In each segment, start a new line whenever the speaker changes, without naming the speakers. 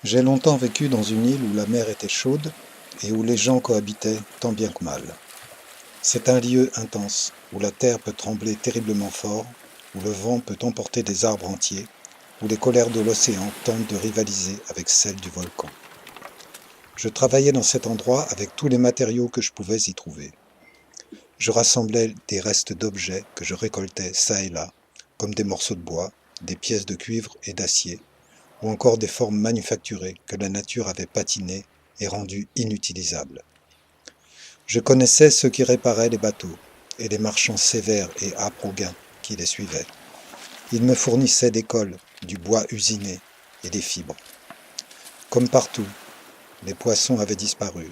J'ai longtemps vécu dans une île où la mer était chaude et où les gens cohabitaient tant bien que mal. C'est un lieu intense, où la terre peut trembler terriblement fort, où le vent peut emporter des arbres entiers, où les colères de l'océan tentent de rivaliser avec celles du volcan. Je travaillais dans cet endroit avec tous les matériaux que je pouvais y trouver. Je rassemblais des restes d'objets que je récoltais çà et là, comme des morceaux de bois, des pièces de cuivre et d'acier, ou encore des formes manufacturées que la nature avait patinées et rendues inutilisables. Je connaissais ceux qui réparaient les bateaux, et les marchands sévères et âpres au gain qui les suivaient. Ils me fournissaient des cols, du bois usiné et des fibres. Comme partout, les poissons avaient disparu.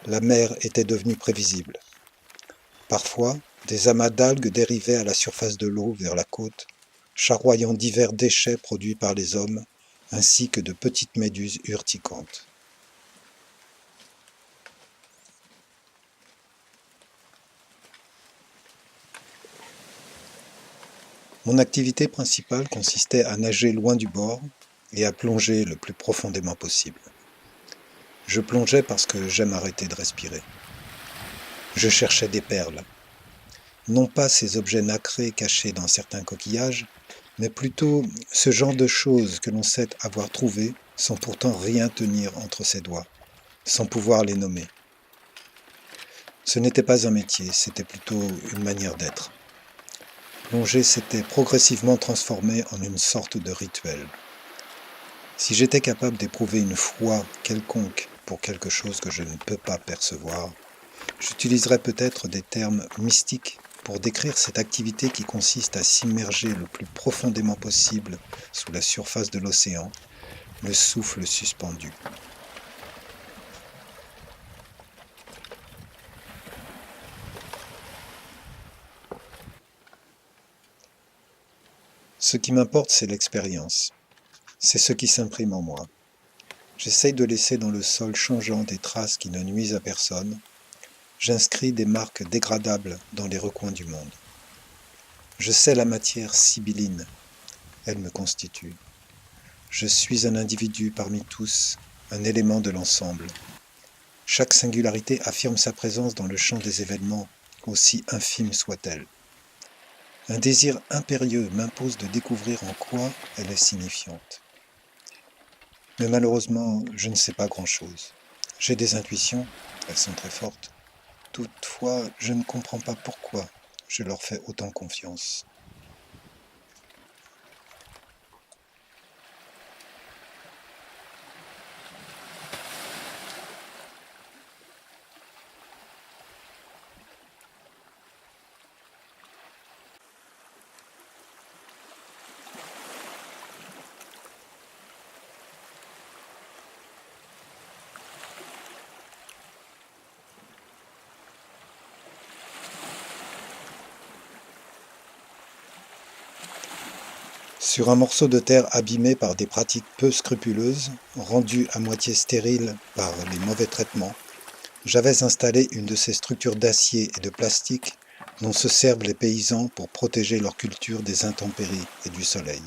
La mer était devenue prévisible. Parfois, des amas d'algues dérivaient à la surface de l'eau vers la côte, charroyant divers déchets produits par les hommes, ainsi que de petites méduses urticantes. Mon activité principale consistait à nager loin du bord et à plonger le plus profondément possible. Je plongeais parce que j'aime arrêter de respirer. Je cherchais des perles, non pas ces objets nacrés cachés dans certains coquillages, mais plutôt ce genre de choses que l'on sait avoir trouvées sans pourtant rien tenir entre ses doigts, sans pouvoir les nommer. Ce n'était pas un métier, c'était plutôt une manière d'être. Plonger s'était progressivement transformé en une sorte de rituel. Si j'étais capable d'éprouver une foi quelconque pour quelque chose que je ne peux pas percevoir, j'utiliserais peut-être des termes mystiques pour décrire cette activité qui consiste à s'immerger le plus profondément possible sous la surface de l'océan, le souffle suspendu. Ce qui m'importe, c'est l'expérience. C'est ce qui s'imprime en moi. J'essaye de laisser dans le sol changeant des traces qui ne nuisent à personne. J'inscris des marques dégradables dans les recoins du monde. Je sais la matière sibylline, elle me constitue. Je suis un individu parmi tous, un élément de l'ensemble. Chaque singularité affirme sa présence dans le champ des événements, aussi infime soit-elle. Un désir impérieux m'impose de découvrir en quoi elle est signifiante. Mais malheureusement, je ne sais pas grand-chose. J'ai des intuitions, elles sont très fortes. Toutefois, je ne comprends pas pourquoi je leur fais autant confiance. Sur un morceau de terre abîmé par des pratiques peu scrupuleuses, rendu à moitié stérile par les mauvais traitements, j'avais installé une de ces structures d'acier et de plastique dont se servent les paysans pour protéger leur culture des intempéries et du soleil.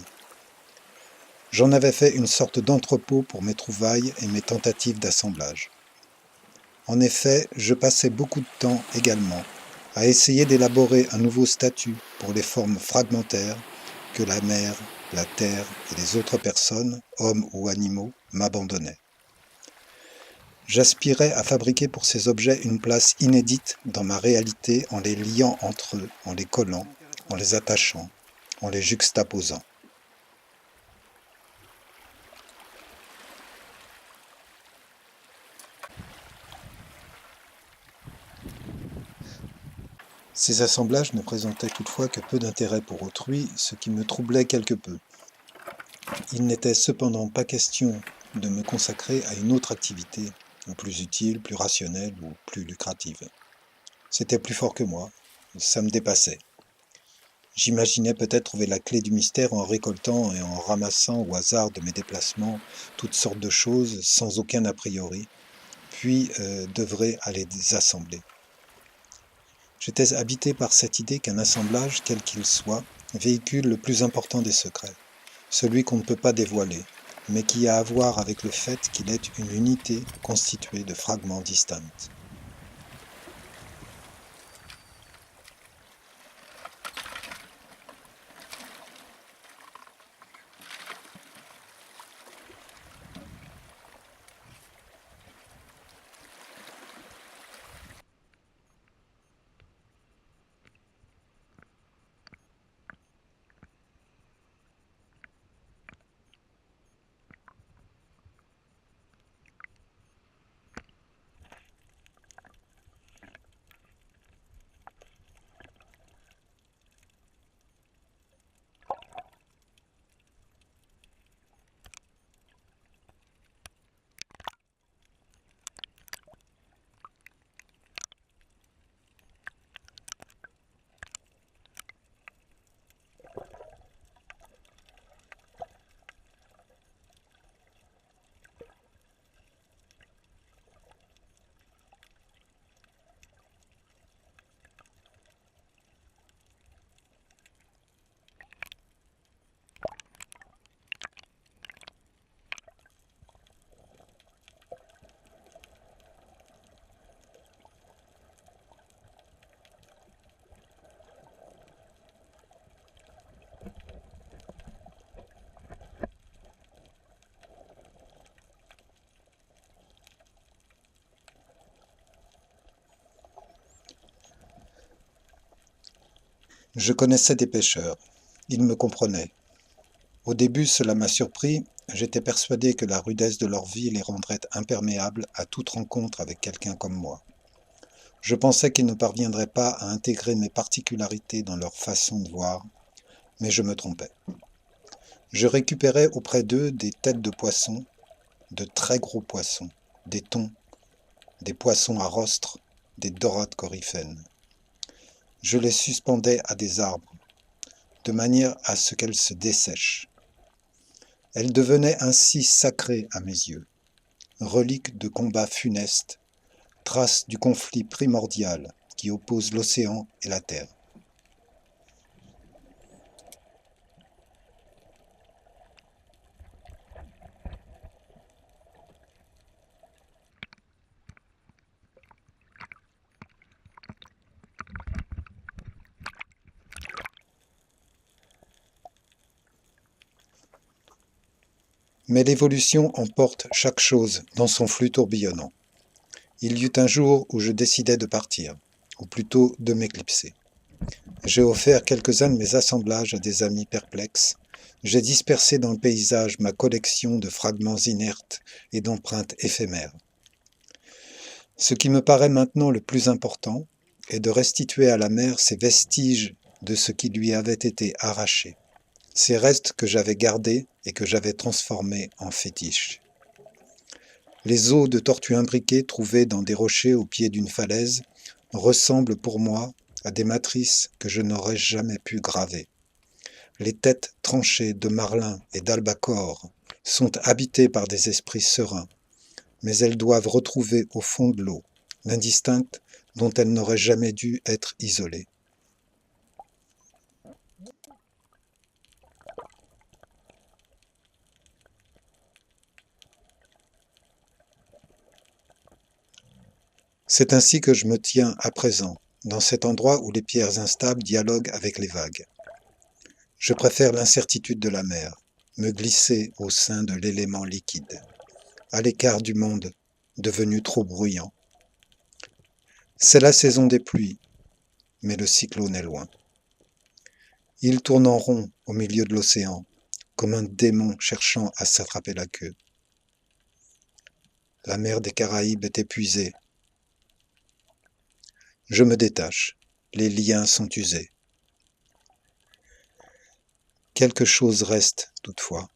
J'en avais fait une sorte d'entrepôt pour mes trouvailles et mes tentatives d'assemblage. En effet, je passais beaucoup de temps également à essayer d'élaborer un nouveau statut pour les formes fragmentaires que la mer, la terre et les autres personnes, hommes ou animaux, m'abandonnaient. J'aspirais à fabriquer pour ces objets une place inédite dans ma réalité en les liant entre eux, en les collant, en les attachant, en les juxtaposant. Ces assemblages ne présentaient toutefois que peu d'intérêt pour autrui, ce qui me troublait quelque peu. Il n'était cependant pas question de me consacrer à une autre activité, plus utile, plus rationnelle ou plus lucrative. C'était plus fort que moi, ça me dépassait. J'imaginais peut-être trouver la clé du mystère en récoltant et en ramassant au hasard de mes déplacements toutes sortes de choses sans aucun a priori, puis d'œuvrer à les assembler. J'étais habité par cette idée qu'un assemblage, quel qu'il soit, véhicule le plus important des secrets, celui qu'on ne peut pas dévoiler, mais qui a à voir avec le fait qu'il est une unité constituée de fragments distincts. Je connaissais des pêcheurs. Ils me comprenaient. Au début, cela m'a surpris. J'étais persuadé que la rudesse de leur vie les rendrait imperméables à toute rencontre avec quelqu'un comme moi. Je pensais qu'ils ne parviendraient pas à intégrer mes particularités dans leur façon de voir, mais je me trompais. Je récupérais auprès d'eux des têtes de poissons, de très gros poissons, des thons, des poissons à rostre, des dorades coryphènes. Je les suspendais à des arbres, de manière à ce qu'elles se dessèchent. Elles devenaient ainsi sacrées à mes yeux, reliques de combats funestes, traces du conflit primordial qui oppose l'océan et la terre. Mais l'évolution emporte chaque chose dans son flux tourbillonnant. Il y eut un jour où je décidai de partir, ou plutôt de m'éclipser. J'ai offert quelques-uns de mes assemblages à des amis perplexes. J'ai dispersé dans le paysage ma collection de fragments inertes et d'empreintes éphémères. Ce qui me paraît maintenant le plus important est de restituer à la mer ces vestiges de ce qui lui avait été arraché, ces restes que j'avais gardés et que j'avais transformés en fétiches. Les os de tortues imbriquées trouvés dans des rochers au pied d'une falaise ressemblent pour moi à des matrices que je n'aurais jamais pu graver. Les têtes tranchées de marlins et d'albacores sont habitées par des esprits sereins, mais elles doivent retrouver au fond de l'eau l'indistincte dont elles n'auraient jamais dû être isolées. C'est ainsi que je me tiens à présent, dans cet endroit où les pierres instables dialoguent avec les vagues. Je préfère l'incertitude de la mer, me glisser au sein de l'élément liquide, à l'écart du monde devenu trop bruyant. C'est la saison des pluies, mais le cyclone est loin. Il tourne en rond au milieu de l'océan, comme un démon cherchant à s'attraper la queue. La mer des Caraïbes est épuisée. Je me détache, les liens sont usés. Quelque chose reste toutefois.